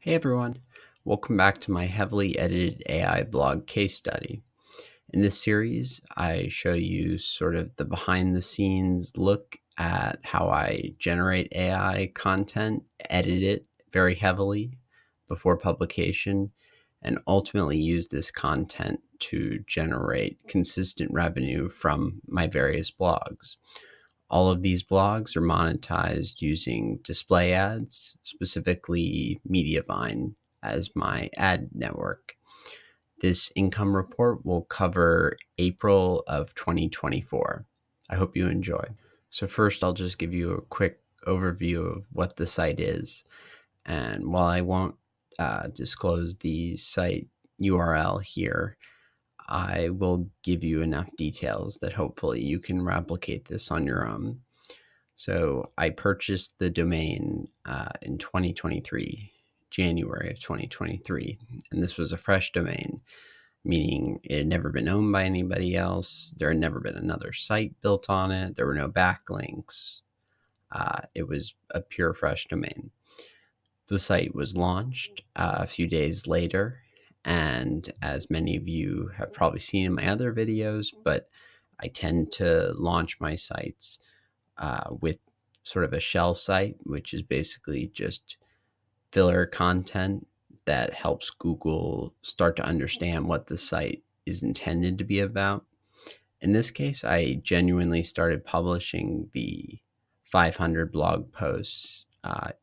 Hey everyone, welcome back to my heavily edited AI blog case study. In this series, I show you sort of the behind the scenes look at how I generate AI content, edit it very heavily before publication, and ultimately use this content to generate consistent revenue from my various blogs. All of these blogs are monetized using display ads, specifically Medivine as my ad network. This income report will cover April of 2024. I hope you enjoy. So first, I'll just give you a quick overview of what the site is. And while I won't disclose the site URL here, I will give you enough details that hopefully you can replicate this on your own. So I purchased the domain in 2023, January of 2023, and this was a fresh domain, meaning it had never been owned by anybody else. There had never been another site built on it. There were no backlinks. It was a pure fresh domain. The site was launched a few days later, and as many of you have probably seen in my other videos, but I tend to launch my sites with sort of a shell site, which is basically just filler content that helps Google start to understand what the site is intended to be about. In this case, I genuinely started publishing the 500 blog posts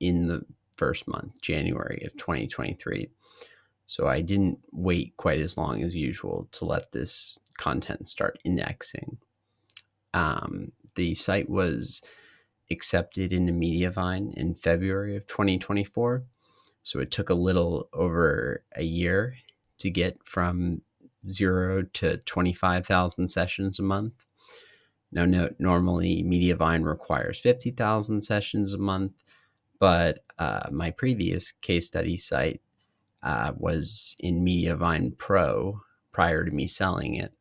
in the first month, January of 2023. So I didn't wait quite as long as usual to let this content start indexing. The site was accepted into Medivine in February of 2024. So it took a little over a year to get from 0 to 25,000 sessions a month. Now, note, normally Medivine requires 50,000 sessions a month, but my previous case study site was in Medivine Pro prior to me selling it.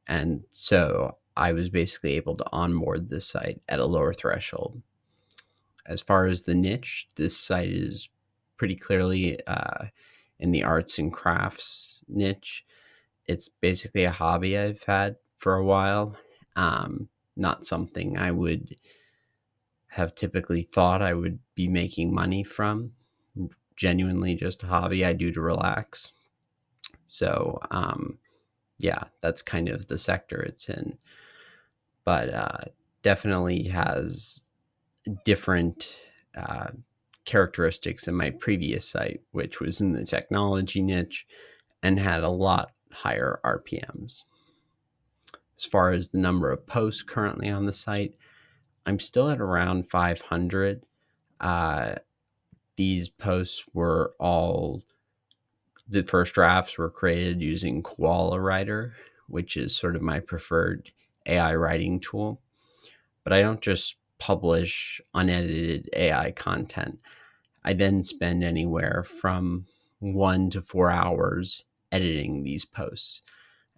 And so I was basically able to onboard this site at a lower threshold. As far as the niche, this site is pretty clearly in the arts and crafts niche. It's basically a hobby I've had for a while. Not something I would have typically thought I would be making money from. Genuinely just a hobby I do to relax. So, yeah, that's kind of the sector it's in. But definitely has different characteristics in my previous site, which was in the technology niche and had a lot higher RPMs. As far as the number of posts currently on the site, I'm still at around 500. These posts were all, the first drafts were created using Koala Writer, which is sort of my preferred AI writing tool. But I don't just publish unedited AI content. I then spend anywhere from 1 to 4 hours editing these posts.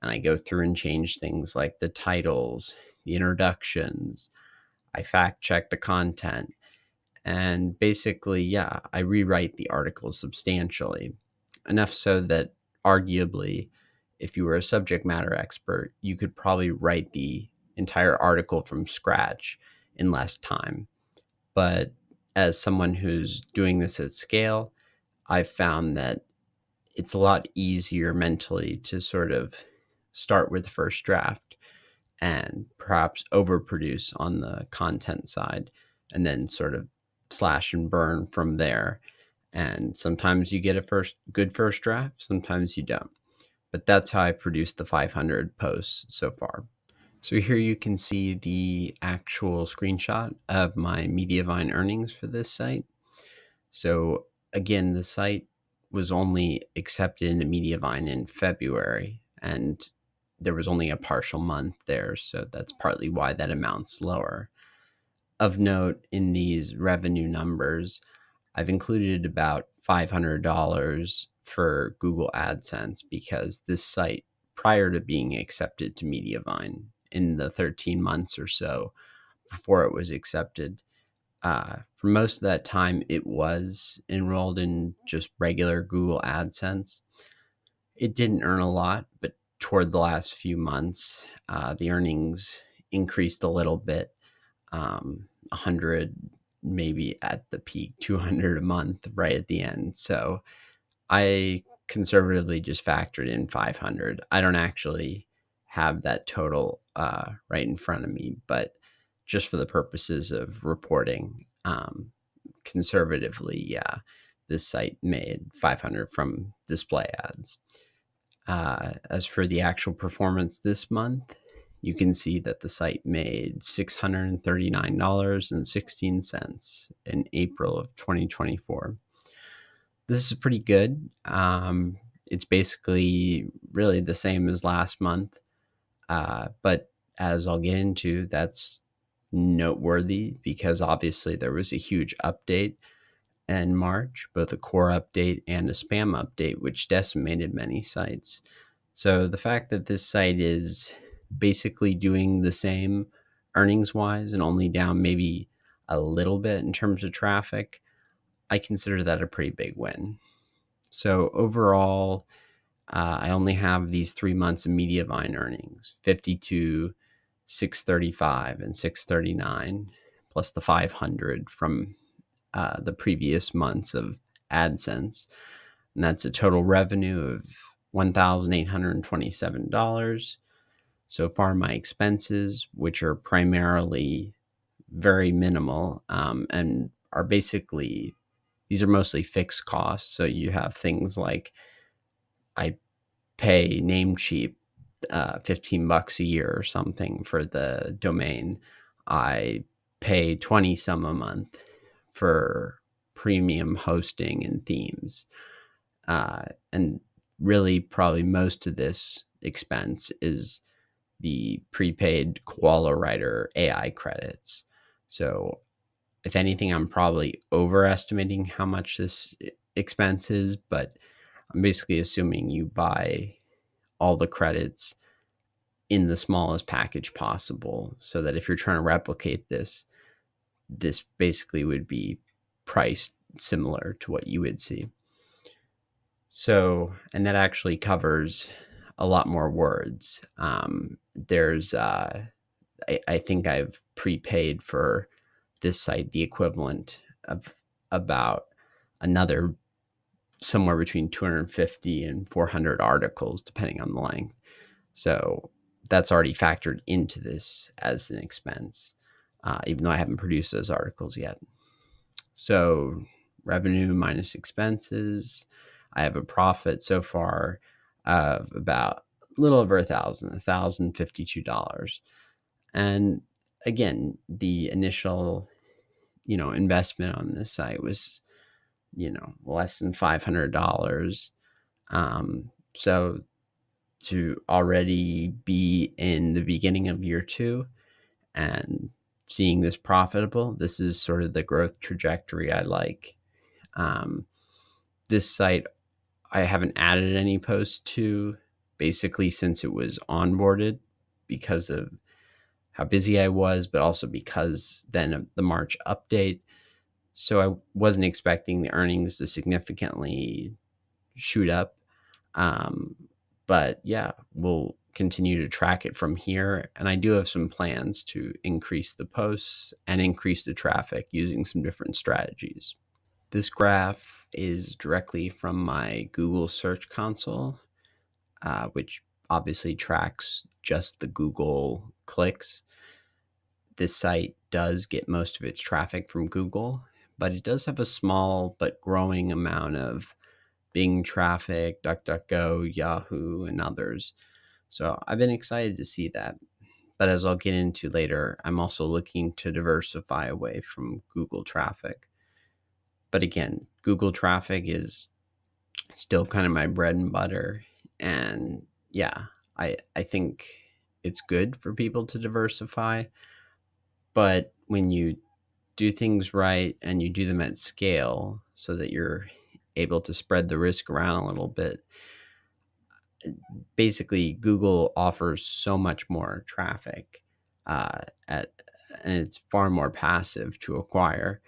And I go through and change things like the titles, the introductions. I fact check the content. And basically, yeah, I rewrite the article substantially. Enough so that arguably, if you were a subject matter expert, you could probably write the entire article from scratch in less time. But as someone who's doing this at scale, I've found that it's a lot easier mentally to sort of start with the first draft and perhaps overproduce on the content side and then sort of slash and burn from there. And sometimes you get a good first draft, sometimes you don't. But that's how I've produced the 500 posts so far. So here you can see the actual screenshot of my Medivine earnings for this site. So again, the site was only accepted into Medivine in February, and there was only a partial month there, so that's partly why that amount's lower. Of note, in these revenue numbers, I've included about $500 for Google AdSense because this site, prior to being accepted to Medivine, in the 13 months or so before it was accepted, For most of that time, it was enrolled in just regular Google AdSense. It didn't earn a lot, but toward the last few months, the earnings increased a little bit, 100, maybe at the peak, 200 a month right at the end. So I conservatively just factored in 500. I don't actually have that total right in front of me, but just for the purposes of reporting, conservatively, yeah, this site made 500 from display ads. As for the actual performance this month, you can see that the site made $639.16 in April of 2024. This is pretty good. It's basically really the same as last month, but as I'll get into, that's noteworthy because obviously there was a huge update in March, both a core update and a spam update, which decimated many sites. So the fact that this site is basically doing the same earnings wise and only down maybe a little bit in terms of traffic, I consider that a pretty big win. So overall, I only have these 3 months of Medivine earnings, 52, 635, and 639, plus the 500 from the previous months of AdSense. And that's a total revenue of $1,827. So far, my expenses, which are primarily very minimal and are basically, these are mostly fixed costs. So you have things like I pay Namecheap $15 a year or something for the domain. I pay 20 some a month for premium hosting and themes. And really, probably most of this expense is the prepaid Koala Writer AI credits. So, if anything, I'm probably overestimating how much this expense is, but I'm basically assuming you buy all the credits in the smallest package possible so that if you're trying to replicate this, this basically would be priced similar to what you would see. So, and that actually covers a lot more words. I think I've prepaid for this site the equivalent of about another somewhere between 250 and 400 articles, depending on the length. So that's already factored into this as an expense, even though I haven't produced those articles yet. So revenue minus expenses, I have a profit so far of about a little over $1,052. And again, the initial, investment on this site was, less than $500. So to already be in the beginning of year 2 and seeing this profitable, this is sort of the growth trajectory I like. This site, I haven't added any posts to basically since it was onboarded because of how busy I was, but also because then of the March update. So I wasn't expecting the earnings to significantly shoot up. But yeah, we'll continue to track it from here. And I do have some plans to increase the posts and increase the traffic using some different strategies. This graph is directly from my Google Search Console, which obviously tracks just the Google clicks. This site does get most of its traffic from Google, but it does have a small but growing amount of Bing traffic, DuckDuckGo, Yahoo, and others. So I've been excited to see that. But as I'll get into later, I'm also looking to diversify away from Google traffic. But again, Google traffic is still kind of my bread and butter. And yeah, I think it's good for people to diversify. But when you do things right and you do them at scale so that you're able to spread the risk around a little bit, basically Google offers so much more traffic at and it's far more passive to acquire.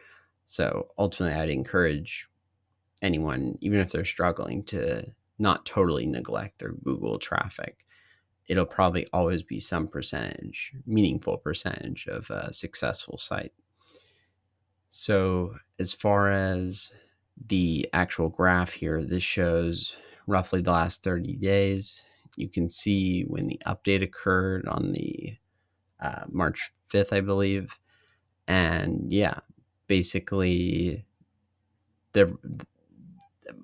So ultimately, I'd encourage anyone, even if they're struggling, to not totally neglect their Google traffic. It'll probably always be some percentage, meaningful percentage of a successful site. So as far as the actual graph here, this shows roughly the last 30 days. You can see when the update occurred on the March 5th, I believe. And yeah, basically, there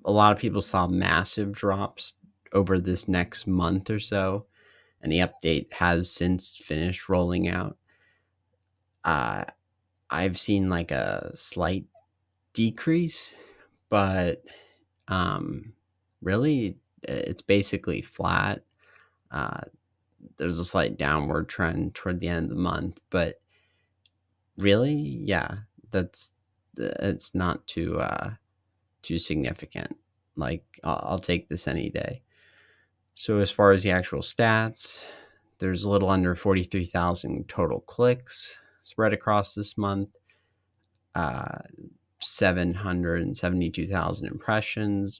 a lot of people saw massive drops over this next month or so, and the update has since finished rolling out. Uh, I've seen like a slight decrease, but um, really, it's basically flat. Uh, there's a slight downward trend toward the end of the month, but really, yeah, that's it's not too significant. Like I'll take this any day. So as far as the actual stats, there's a little under 43,000 total clicks spread across this month. Uh, 772,000 impressions.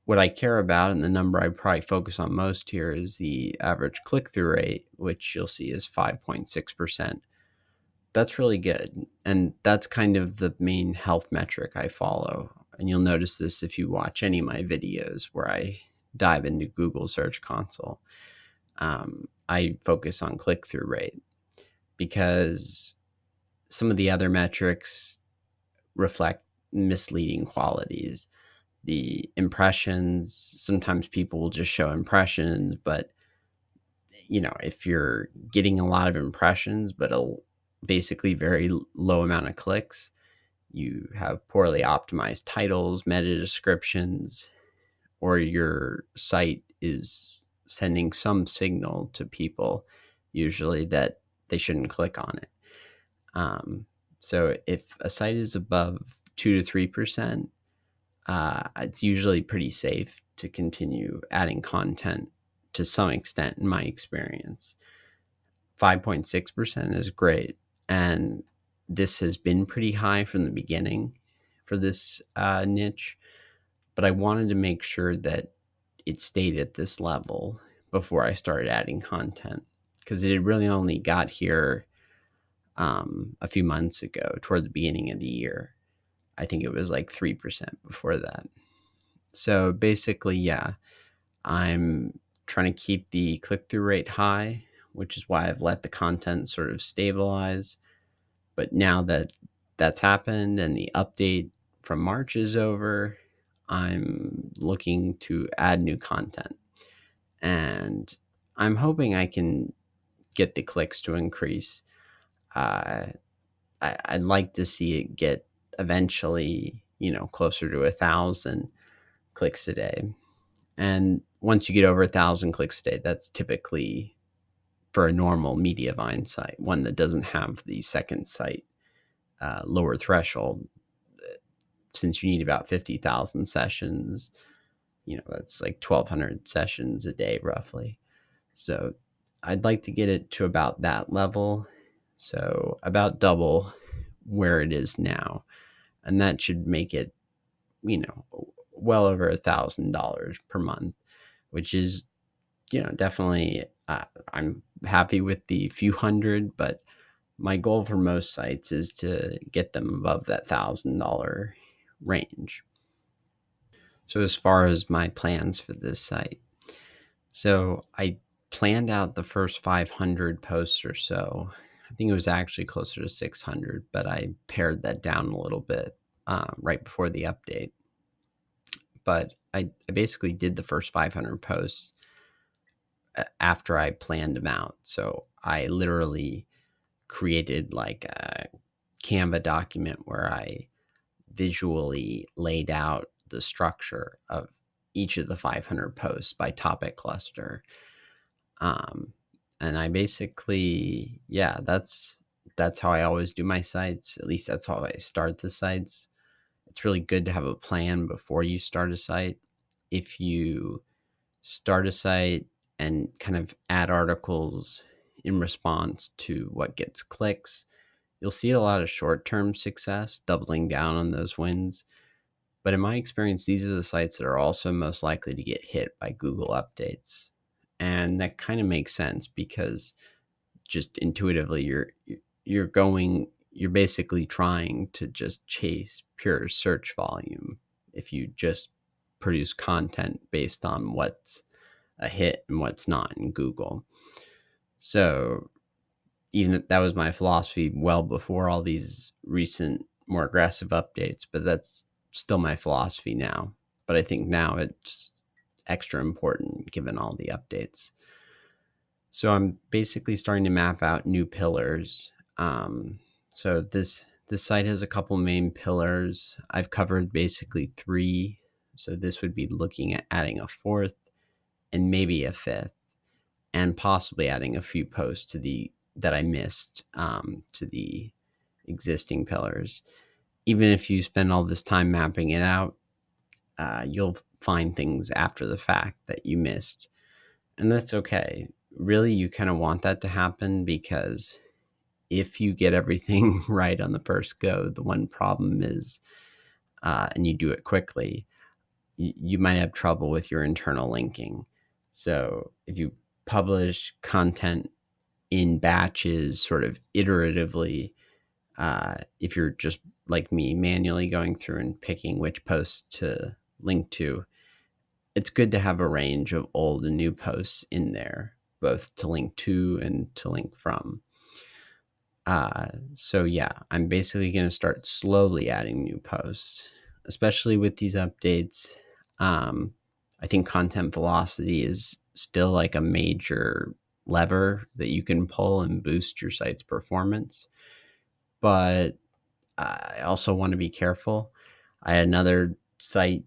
What I care about, and the number I probably focus on most here, is the average click-through rate, which you'll see is 5.6%. That's really good. And that's kind of the main health metric I follow. And you'll notice this if you watch any of my videos where I dive into Google Search Console. I focus on click-through rate because some of the other metrics reflect misleading qualities. The impressions, sometimes people will just show impressions, but if you're getting a lot of impressions but a basically very low amount of clicks, you have poorly optimized titles, meta descriptions, or your site is sending some signal to people, usually, that they shouldn't click on it. So if a site is above 2 to 3%, it's usually pretty safe to continue adding content to some extent, in my experience. 5.6% is great. And this has been pretty high from the beginning for this niche. But I wanted to make sure that it stayed at this level before I started adding content, because it really only got here a few months ago, toward the beginning of the year. I think it was like 3% before that. So basically, yeah, I'm trying to keep the click through rate high, which is why I've let the content sort of stabilize. But now that that's happened and the update from March is over, I'm looking to add new content. And I'm hoping I can get the clicks to increase. Uh, I'd like to see it get eventually, closer to 1,000 clicks a day. And once you get over 1,000 clicks a day, that's typically for a normal Medivine site, one that doesn't have the second site lower threshold. Since you need about 50,000 sessions, that's like 1,200 sessions a day roughly. So I'd like to get it to about that level. So about double where it is now. And that should make it, well over $1,000 per month, which is, definitely, I'm happy with the few hundred, but my goal for most sites is to get them above that $1,000 range. So as far as my plans for this site, so I planned out the first 500 posts or so. I think it was actually closer to 600, but I pared that down a little bit right before the update. But I basically did the first 500 posts after I planned them out. So I literally created like a Canva document where I visually laid out the structure of each of the 500 posts by topic cluster. And I basically, yeah, that's how I always do my sites. At least that's how I start the sites. It's really good to have a plan before you start a site. If you start a site and kind of add articles in response to what gets clicks. You'll see a lot of short-term success, doubling down on those wins. But in my experience, these are the sites that are also most likely to get hit by Google updates. And that kind of makes sense because just intuitively you're basically trying to just chase pure search volume if you just produce content based on what's a hit and what's not in Google. So even that was my philosophy well before all these recent more aggressive updates, but that's still my philosophy now. But I think now it's extra important given all the updates. So I'm basically starting to map out new pillars. So this site has a couple main pillars. I've covered basically three. So this would be looking at adding a fourth and maybe a fifth, and possibly adding a few posts to the that I missed to the existing pillars. Even if you spend all this time mapping it out, you'll find things after the fact that you missed, and that's okay. Really, you kind of want that to happen because if you get everything right on the first go, the one problem is, and you do it quickly, you might have trouble with your internal linking. So if you publish content in batches, sort of iteratively, if you're just like me, manually going through and picking which posts to link to, it's good to have a range of old and new posts in there, both to link to and to link from. So yeah, I'm basically going to start slowly adding new posts, especially with these updates. I think content velocity is still like a major lever that you can pull and boost your site's performance. But I also want to be careful. I had another site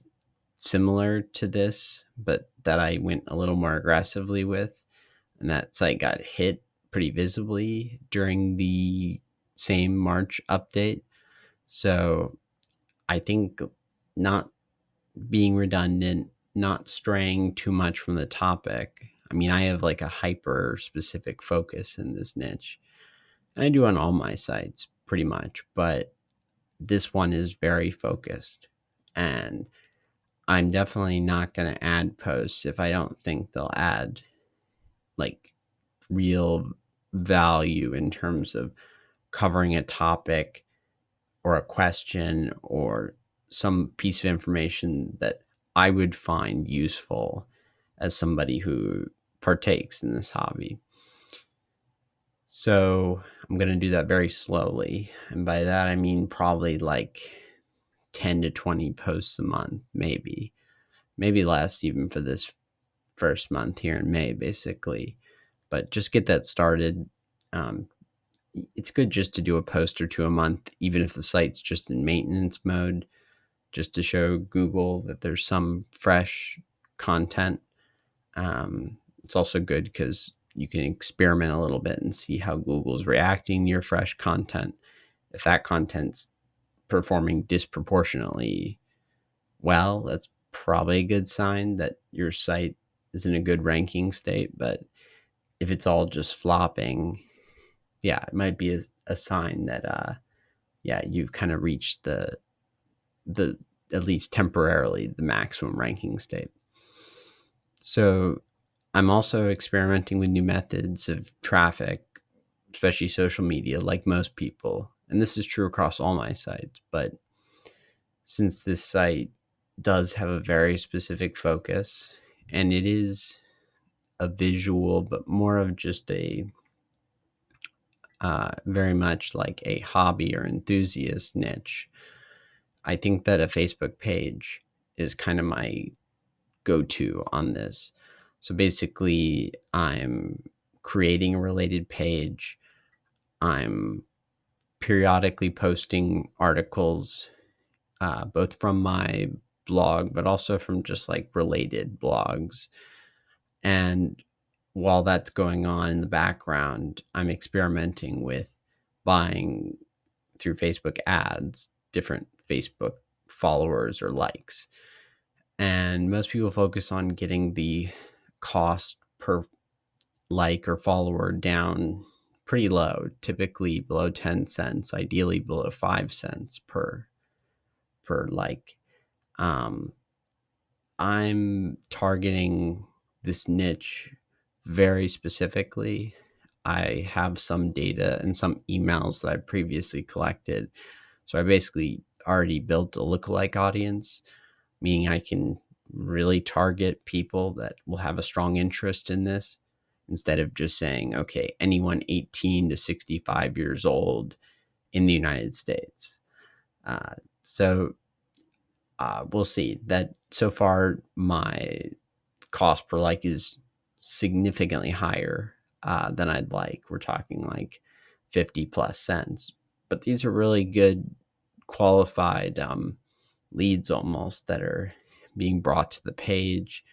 similar to this, but that I went a little more aggressively with, and that site got hit pretty visibly during the same March update. So I think not being redundant, not straying too much from the topic. I mean, I have like a hyper specific focus in this niche, and I do on all my sites pretty much, but this one is very focused. And I'm definitely not going to add posts if I don't think they'll add like real value in terms of covering a topic or a question or some piece of information that I would find useful as somebody who partakes in this hobby. So I'm going to do that very slowly. And by that, I mean probably like 10 to 20 posts a month, maybe less even for this first month here in May, basically. But just get that started. Um, it's good just to do a post or two a month, even if the site's just in maintenance mode, just to show Google that there's some fresh content. It's also good because you can experiment a little bit and see how Google's reacting to your fresh content. If that content's performing disproportionately well, that's probably a good sign that your site is in a good ranking state. But if it's all just flopping, yeah, it might be a sign that yeah, you've kind of reached the at least temporarily the maximum ranking state. So I'm also experimenting with new methods of traffic, especially social media, like most people. And this is true across all my sites. But since this site does have a very specific focus, and it is a visual, but more of just a very much like a hobby or enthusiast niche, I think that a Facebook page is kind of my go-to on this. So basically, I'm creating a related page. I'm periodically posting articles, both from my blog, but also from just like related blogs. And while that's going on in the background, I'm experimenting with buying through Facebook ads, different Facebook followers or likes. And most people focus on getting the cost per like or follower down pretty low, typically below 10 cents, ideally below 5 cents per like. Um, I'm targeting this niche very specifically. I have some data and some emails that I previously collected. So I basically already built a lookalike audience, meaning I can really target people that will have a strong interest in this instead of just saying, okay, anyone 18 to 65 years old in the United States. Uh, so we'll see. That so far my cost per like is significantly higher than I'd like. We're talking like 50 plus cents. But these are really good qualified leads almost that are being brought to the page.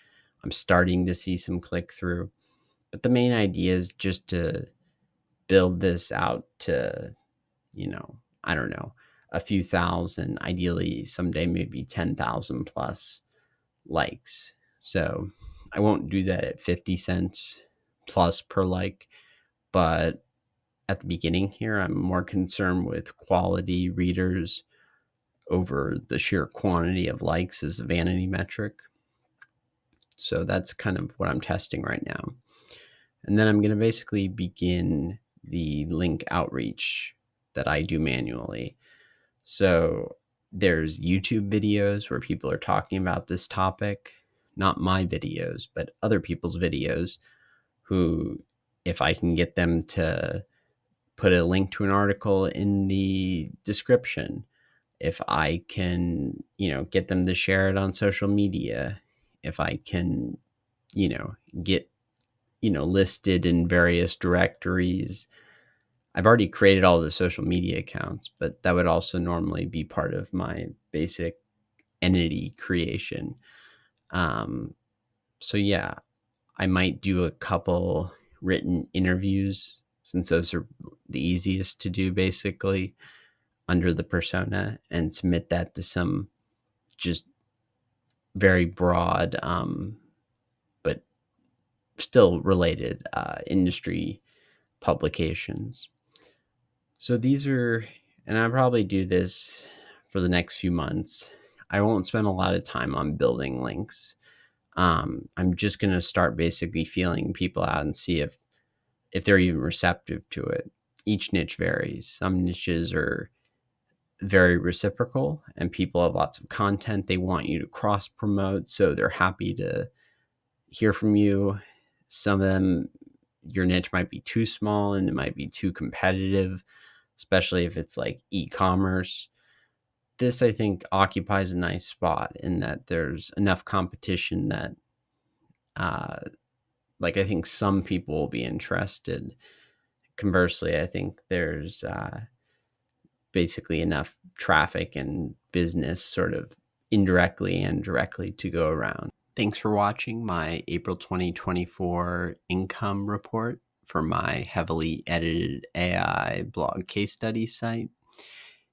I'm starting to see some click through. But the main idea is just to build this out to, I don't know, a few thousand, ideally someday maybe 10,000 plus likes. So I won't do that at 50 cents plus per like, but at the beginning here, I'm more concerned with quality readers over the sheer quantity of likes as a vanity metric. So that's kind of what I'm testing right now. And then I'm going to basically begin the link outreach that I do manually. So there's YouTube videos where people are talking about this topic, not my videos, but other people's videos who, if I can get them to put a link to an article in the description, if I can, get them to share it on social media, if I can, get, listed in various directories. I've already created all the social media accounts, but that would also normally be part of my basic entity creation. So yeah, I might do a couple written interviews since those are the easiest to do basically under the persona and submit that to some just very broad, but still related industry publications. So these are, and I'll probably do this for the next few months. I won't spend a lot of time on building links. I'm just going to start basically feeling people out and see if they're even receptive to it. Each niche varies. Some niches are very reciprocal and people have lots of content they want you to cross promote, so they're happy to hear from you. Some of them, your niche might be too small and it might be too competitive, especially if it's like e-commerce. This, I think, occupies a nice spot in that there's enough competition that, uh, I think some people will be interested. Conversely, I think there's basically enough traffic and business sort of indirectly and directly to go around. Thanks for watching my April 2024 income report for my heavily edited AI blog case study site.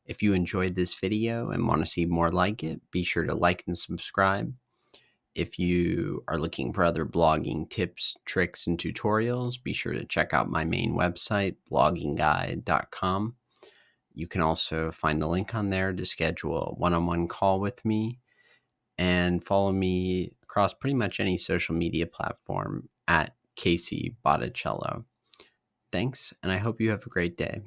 If you enjoyed this video and want to see more like it, be sure to like and subscribe. If you are looking for other blogging tips, tricks, and tutorials, be sure to check out my main website, bloggingguide.com. You can also find a link on there to schedule a one-on-one call with me and follow me across pretty much any social media platform at Casey Botticello. Thanks, and I hope you have a great day.